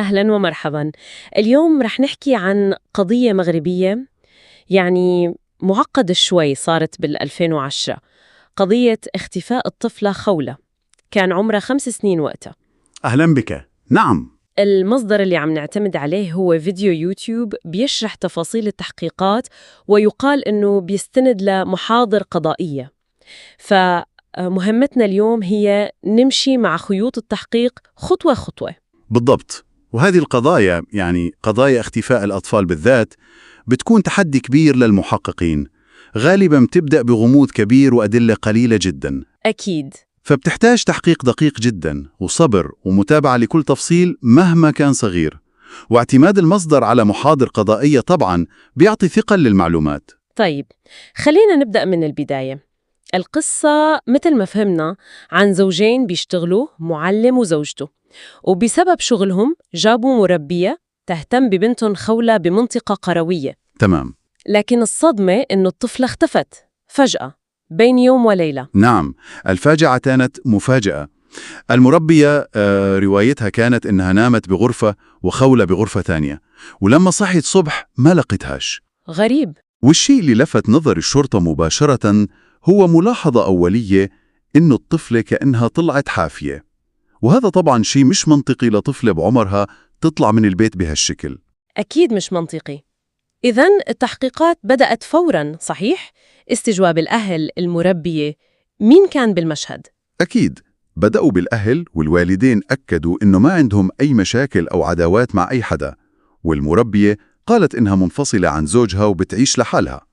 أهلا ومرحبا. اليوم رح نحكي عن قضية مغربية، يعني معقدة شوي، صارت بال2010. قضية اختفاء الطفلة خولة، كان عمرها 5 سنين وقتها. أهلا بك. نعم. المصدر اللي عم نعتمد عليه هو فيديو يوتيوب بيشرح تفاصيل التحقيقات، ويقال إنه بيستند لمحاضر قضائية. فمهمتنا اليوم هي نمشي مع خيوط التحقيق خطوة خطوة. بالضبط. وهذه القضايا، يعني قضايا اختفاء الأطفال بالذات، بتكون تحدي كبير للمحققين. غالباً بتبدأ بغموض كبير وأدلة قليلة جداً، أكيد. فبتحتاج تحقيق دقيق جداً وصبر ومتابعة لكل تفصيل مهما كان صغير. واعتماد المصدر على محاضر قضائية طبعاً بيعطي ثقة للمعلومات. طيب، خلينا نبدأ من البداية. القصة مثل ما فهمنا عن زوجين بيشتغلوا، معلم وزوجته، وبسبب شغلهم جابوا مربية تهتم ببنتهم خولة بمنطقة قروية. تمام. لكن الصدمة إنه الطفلة اختفت فجأة بين يوم وليلة. نعم، الفاجعة كانت مفاجأة. المربية روايتها كانت إنها نامت بغرفة وخولة بغرفة ثانية، ولما صحيت صبح ما لقيتهاش. غريب. والشيء اللي لفت نظر الشرطة مباشرة هو ملاحظة أولية إنه الطفلة كأنها طلعت حافية، وهذا طبعا شيء مش منطقي لطفلة بعمرها تطلع من البيت بهالشكل. أكيد مش منطقي. إذن التحقيقات بدأت فوراً، صحيح؟ استجواب الأهل، المربية، مين كان بالمشهد؟ أكيد بدأوا بالأهل، والوالدين أكدوا إنه ما عندهم أي مشاكل أو عداوات مع أي حدا، والمربية قالت إنها منفصلة عن زوجها وبتعيش لحالها.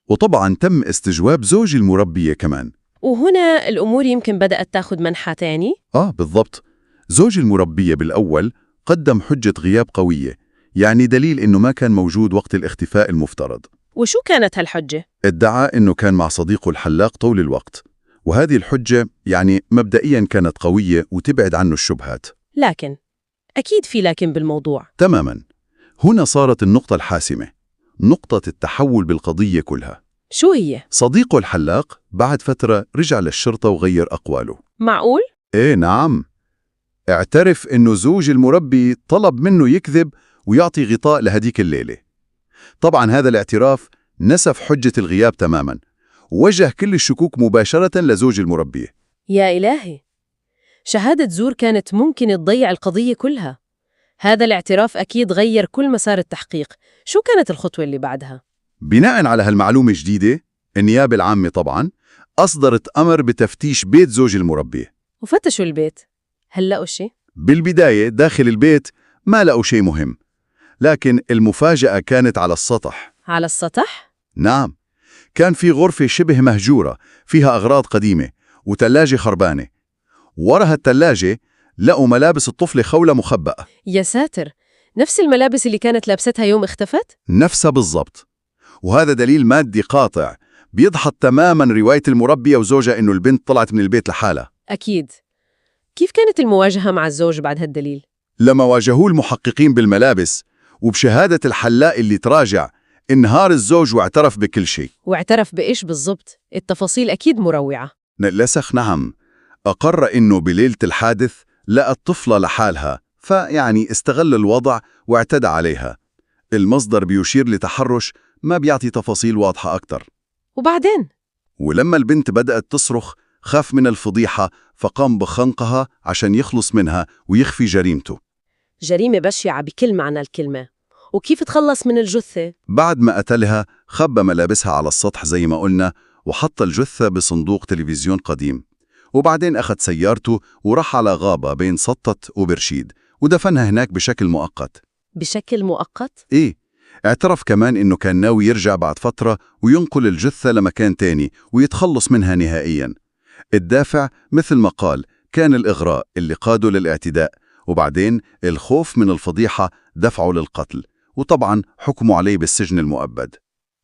وطبعاً تم استجواب زوج المربية كمان. وهنا الأمور يمكن بدأت تاخد منحى تاني. بالضبط. زوج المربية بالأول قدم حجة غياب قوية، يعني دليل إنه ما كان موجود وقت الاختفاء المفترض. وشو كانت هالحجة؟ ادعى إنه كان مع صديقه الحلاق طول الوقت، وهذه الحجة يعني مبدئياً كانت قوية وتبعد عنه الشبهات. لكن أكيد في لكن بالموضوع. تماماً. هنا صارت النقطة الحاسمة، نقطة التحول بالقضية كلها. شو هي؟ صديقه الحلاق بعد فترة رجع للشرطة وغير أقواله. معقول؟ إيه نعم، اعترف إنه زوج المربي طلب منه يكذب ويعطي غطاء لهديك الليلة. طبعاً هذا الاعتراف نسف حجة الغياب تماماً، ووجه كل الشكوك مباشرة لزوج المربية. يا إلهي، شهادة زور كانت ممكن تضيع القضية كلها. هذا الاعتراف أكيد غير كل مسار التحقيق. شو كانت الخطوة اللي بعدها؟ بناءً على هالمعلومة الجديدة، النيابة العامة طبعاً أصدرت أمر بتفتيش بيت زوج المربية. وفتشوا البيت، هل لقوا شيء؟ بالبداية داخل البيت ما لقوا شيء مهم، لكن المفاجأة كانت على السطح. على السطح؟ نعم، كان في غرفة شبه مهجورة فيها أغراض قديمة وتلاجة خربانة. وراها التلاجة لقوا ملابس الطفلة خولة مخبأة. يا ساتر، نفس الملابس اللي كانت لابستها يوم اختفت؟ نفسها بالضبط. وهذا دليل مادي قاطع بيدحض تماماً رواية المربية وزوجها إنه البنت طلعت من البيت لحالها. أكيد. كيف كانت المواجهة مع الزوج بعد هالدليل؟ لما واجهوه المحققين بالملابس وبشهادة الحلاق اللي تراجع، انهار الزوج واعترف بكل شيء. واعترف بإيش بالضبط؟ التفاصيل أكيد مروعة. للأسف نعم، أقر إنه بليلة الحادث لقى الطفلة لحالها، فيعني استغل الوضع واعتدى عليها. المصدر بيشير لتحرش، ما بيعطي تفاصيل واضحة أكتر. وبعدين؟ ولما البنت بدأت تصرخ خاف من الفضيحة، فقام بخنقها عشان يخلص منها ويخفي جريمته. جريمة بشعة بكل معنى الكلمة. وكيف تخلص من الجثة؟ بعد ما قتلها خبى ملابسها على السطح زي ما قلنا، وحط الجثة بصندوق تلفزيون قديم، وبعدين أخذ سيارته وراح على غابة بين سطة وبرشيد ودفنها هناك بشكل مؤقت. بشكل مؤقت؟ إيه، اعترف كمان إنه كان ناوي يرجع بعد فترة وينقل الجثة لمكان تاني ويتخلص منها نهائياً. الدافع مثل ما قال كان الإغراء اللي قاده للاعتداء، وبعدين الخوف من الفضيحة دفعه للقتل، وطبعاً حكموا عليه بالسجن المؤبد.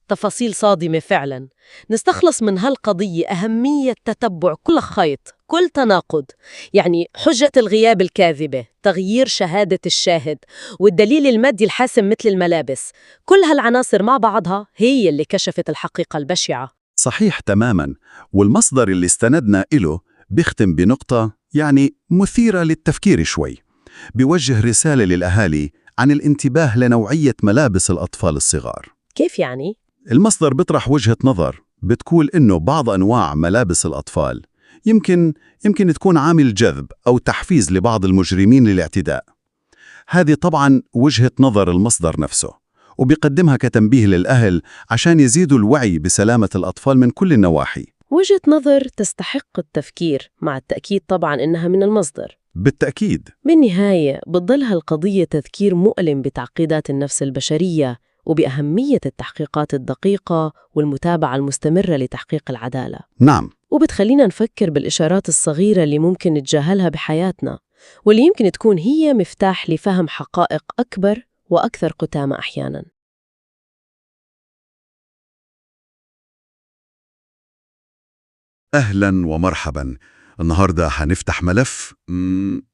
تفاصيل صادمة فعلا. نستخلص من هالقضية أهمية تتبع كل خيط، كل تناقض. يعني حجة الغياب الكاذبة، تغيير شهادة الشاهد، والدليل المادي الحاسم مثل الملابس. كل هالعناصر مع بعضها هي اللي كشفت الحقيقة البشعة. صحيح تماماً. والمصدر اللي استندنا إله بيختم بنقطة يعني مثيرة للتفكير شوي. بيوجه رسالة للأهالي عن الانتباه لنوعية ملابس الأطفال الصغار. كيف يعني؟ المصدر بيطرح وجهة نظر بتقول إنه بعض أنواع ملابس الأطفال يمكن تكون عامل جذب أو تحفيز لبعض المجرمين للاعتداء. هذه طبعاً وجهة نظر المصدر نفسه، وبيقدمها كتنبيه للأهل عشان يزيدوا الوعي بسلامة الأطفال من كل النواحي. وجهة نظر تستحق التفكير، مع التأكيد طبعاً إنها من المصدر. بالتأكيد. بالنهاية بتظلها القضية تذكير مؤلم بتعقيدات النفس البشرية وبأهمية التحقيقات الدقيقة والمتابعة المستمرة لتحقيق العدالة. نعم. وبتخلينا نفكر بالإشارات الصغيرة اللي ممكن نتجاهلها بحياتنا، واللي يمكن تكون هي مفتاح لفهم حقائق أكبر وأكثر قتامة أحياناً. أهلاً ومرحباً. النهاردة هنفتح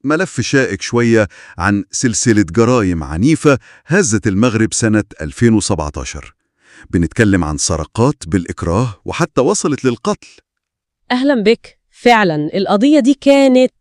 ملف شائك شوية عن سلسلة جرائم عنيفة هزت المغرب سنة 2017. بنتكلم عن سرقات بالإكراه وحتى وصلت للقتل. أهلاً بك. فعلاً القضية دي كانت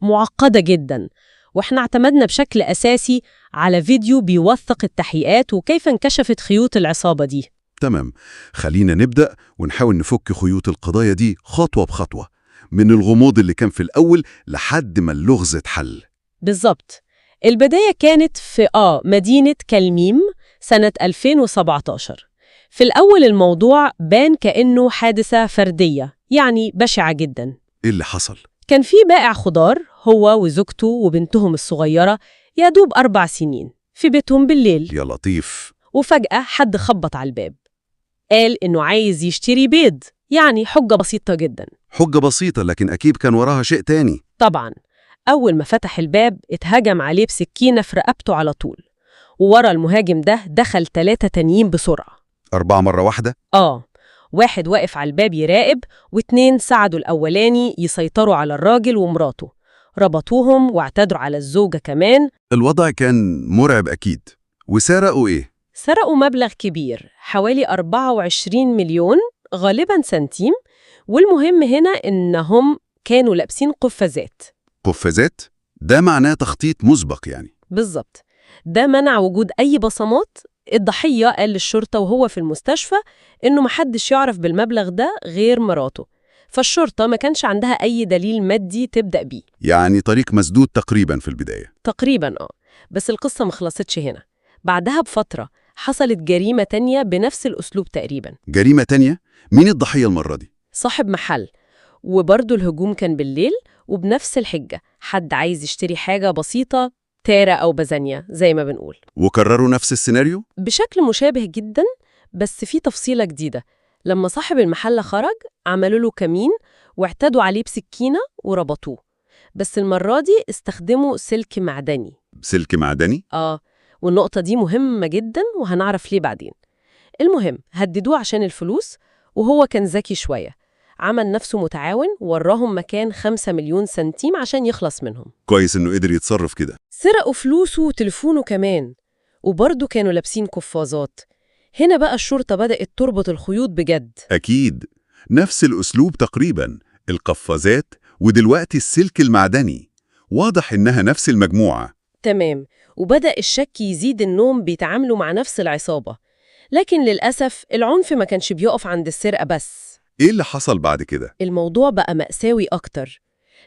معقدة جداً، وإحنا اعتمدنا بشكل أساسي على فيديو بيوثق التحقيقات وكيف انكشفت خيوط العصابة دي. تمام، خلينا نبدأ ونحاول نفك خيوط القضايا دي خطوة بخطوة، من الغموض اللي كان في الأول لحد ما اللغز اتحل. بالضبط. البداية كانت في مدينة كلميم سنة 2017. في الأول الموضوع بان كأنه حادثة فردية، بشعة جداً. إيه اللي حصل؟ كان في بائع خضار هو وزوجته وبنتهم الصغيرة يدوب 4 سنين في بيتهم بالليل، يا لطيف. وفجأة حد خبط على الباب، قال إنه عايز يشتري بيض، حجة بسيطة جداً. حجة بسيطة، لكن أكيد كان وراها شيء تاني. طبعاً أول ما فتح الباب اتهجم عليه بسكينة في رقبته على طول، وورا المهاجم ده دخل 3 تانيين بسرعة. 4 مرة واحدة؟ واحد واقف على الباب يراقب، و2 ساعدوا الأولاني يسيطروا على الراجل ومراته، ربطوهم واعتدوا على الزوجة كمان. الوضع كان مرعب أكيد. وسرقوا إيه؟ سرقوا مبلغ كبير حوالي 24 مليون غالباً سنتيم، والمهم هنا إنهم كانوا لابسين قفازات. قفازات؟ ده معناه تخطيط مسبق يعني. بالظبط، ده منع وجود أي بصمات. الضحية قال للشرطة وهو في المستشفى إنه محدش يعرف بالمبلغ ده غير مراته، فالشرطة ما كانش عندها أي دليل مادي تبدأ بيه. يعني طريق مسدود تقريباً في البداية. تقريباً بس القصة مخلصتش هنا. بعدها بفترة حصلت جريمة تانية بنفس الأسلوب تقريباً. جريمة تانية؟ مين الضحية المرة دي؟ صاحب محل، وبرضه الهجوم كان بالليل وبنفس الحجة، حد عايز يشتري حاجة بسيطة، تارة أو بزانية زي ما بنقول. وكرروا نفس السيناريو؟ بشكل مشابه جدا، بس في تفصيلة جديدة. لما صاحب المحل خرج عملوا له كمين واعتدوا عليه بسكينة وربطوه، بس المرة دي استخدموا سلك معدني. سلك معدني؟ والنقطة دي مهمة جدا وهنعرف ليه بعدين. المهم هددوه عشان الفلوس، وهو كان ذكي شوية، عمل نفسه متعاون ووراهم مكان 5 مليون سنتيم عشان يخلص منهم. كويس إنه قدر يتصرف كده. سرقوا فلوسه وتليفونه كمان، وبرضه كانوا لابسين قفازات. هنا بقى الشرطة بدأت تربط الخيوط بجد. أكيد، نفس الأسلوب تقريباً، القفازات ودلوقتي السلك المعدني. واضح إنها نفس المجموعة. تمام، وبدأ الشك يزيد إنهم بيتعاملوا مع نفس العصابة. لكن للأسف العنف ما كانش بيقف عند السرقة بس. إيه اللي حصل بعد كده؟ الموضوع بقى مأساوي أكتر.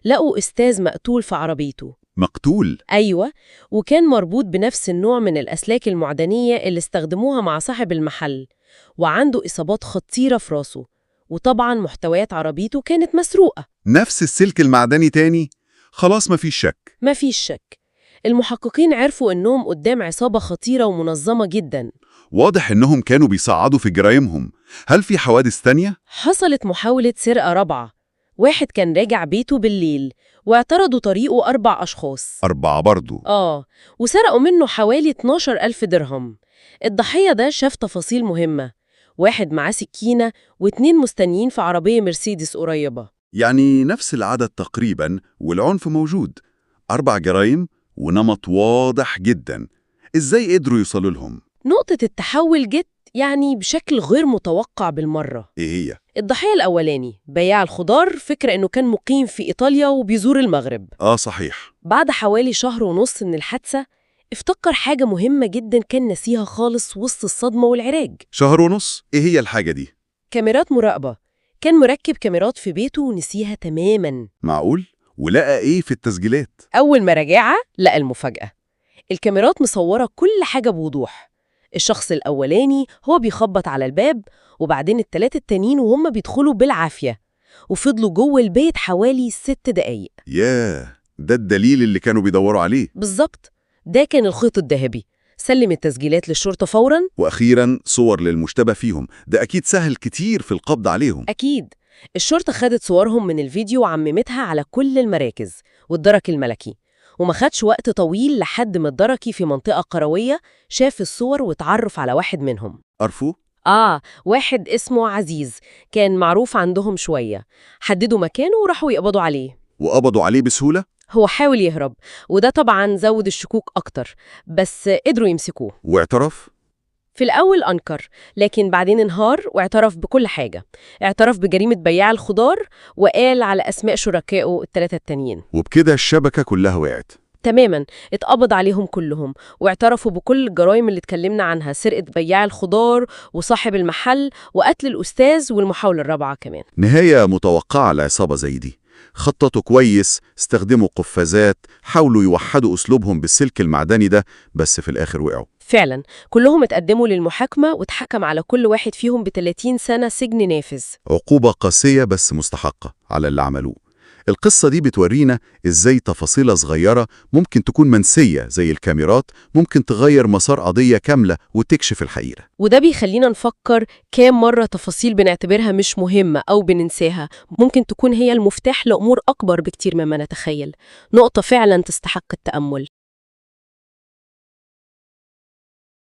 لقوا أستاذ مقتول في عربيته. مقتول؟ أيوة، وكان مربوط بنفس النوع من الأسلاك المعدنية اللي استخدموها مع صاحب المحل، وعنده إصابات خطيرة في راسه، وطبعاً محتويات عربيته كانت مسروقة. نفس السلك المعدني تاني؟ خلاص مفيش شك. مفيش شك. المحققين عرفوا إنهم قدام عصابة خطيرة ومنظمة جداً. واضح إنهم كانوا بيصعدوا في جرايمهم. هل في حوادث تانية؟ حصلت محاولة سرقة رابعة. واحد كان راجع بيته بالليل واعترضوا طريقه 4 أشخاص. 4 برضو؟ وسرقوا منه حوالي 12,000 درهم. الضحية ده شاف تفاصيل مهمة، واحد معاه سكينة و2 مستنيين في عربية مرسيدس قريبة. يعني نفس العدد تقريباً، والعنف موجود. 4 جرايم ونمط واضح جداً. إزاي قدروا يوصلوا لهم؟ نقطة التحول جت يعني بشكل غير متوقع بالمرة. إيه هي؟ الضحية الأولاني بياع الخضار، فكرة إنه كان مقيم في إيطاليا وبيزور المغرب. صحيح. بعد حوالي شهر ونص من الحادثة افتكر حاجة مهمة جدا كان نسيها خالص وسط الصدمة والعراج. شهر ونص؟ إيه هي الحاجة دي؟ كاميرات مراقبة. كان مركب كاميرات في بيته ونسيها تماما. معقول؟ ولقى إيه في التسجيلات؟ أول ما رجعها لقى المفاجأة. الكاميرات مصورة كل حاجة بوضوح. الشخص الأولاني هو بيخبط على الباب، وبعدين التلاتة التانيين وهم بيدخلوا بالعافية، وفضلوا جوه البيت حوالي 6 دقايق. ياه، ده الدليل اللي كانوا بيدوروا عليه. بالظبط، ده كان الخيط الذهبي. سلم التسجيلات للشرطة فوراً. وأخيراً صور للمشتبه فيهم، ده أكيد سهل كتير في القبض عليهم. أكيد. الشرطة خدت صورهم من الفيديو وعممتها على كل المراكز والدرك الملكي، وما خدش وقت طويل لحد ما الدركي في منطقة قروية شاف الصور واتعرف على واحد منهم. عرفوه؟ واحد اسمه عزيز، كان معروف عندهم شوية. حددوا مكانه وراحوا يقبضوا عليه. وقبضوا عليه بسهولة؟ هو حاول يهرب، وده طبعاً زود الشكوك أكتر، بس قدروا يمسكوه. واعترف؟ في الأول أنكر، لكن بعدين انهار واعترف بكل حاجة. اعترف بجريمة بياع الخضار، وقال على أسماء شركائه الثلاثة التانيين. وبكده الشبكة كلها وقعت. تماماً، اتقبض عليهم كلهم، واعترفوا بكل الجرائم اللي اتكلمنا عنها: سرقة بياع الخضار وصاحب المحل وقتل الأستاذ والمحاولة الرابعة كمان. نهاية متوقعة لعصابة زي دي. خططوا كويس، استخدموا قفازات، حاولوا يوحدوا أسلوبهم بالسلك المعدني ده، بس في الآخر وقعوا. فعلاً، كلهم اتقدموا للمحاكمة واتحكم على كل واحد فيهم ب30 سنة سجن نافذ. عقوبة قاسية بس مستحقة على اللي عملوه. القصة دي بتورينا إزاي تفاصيل صغيرة ممكن تكون منسية زي الكاميرات ممكن تغير مسار قضية كاملة وتكشف الحقيقة. وده بيخلينا نفكر كام مرة تفاصيل بنعتبرها مش مهمة أو بننساها ممكن تكون هي المفتاح لأمور أكبر بكتير مما نتخيل. نقطة فعلا تستحق التأمل.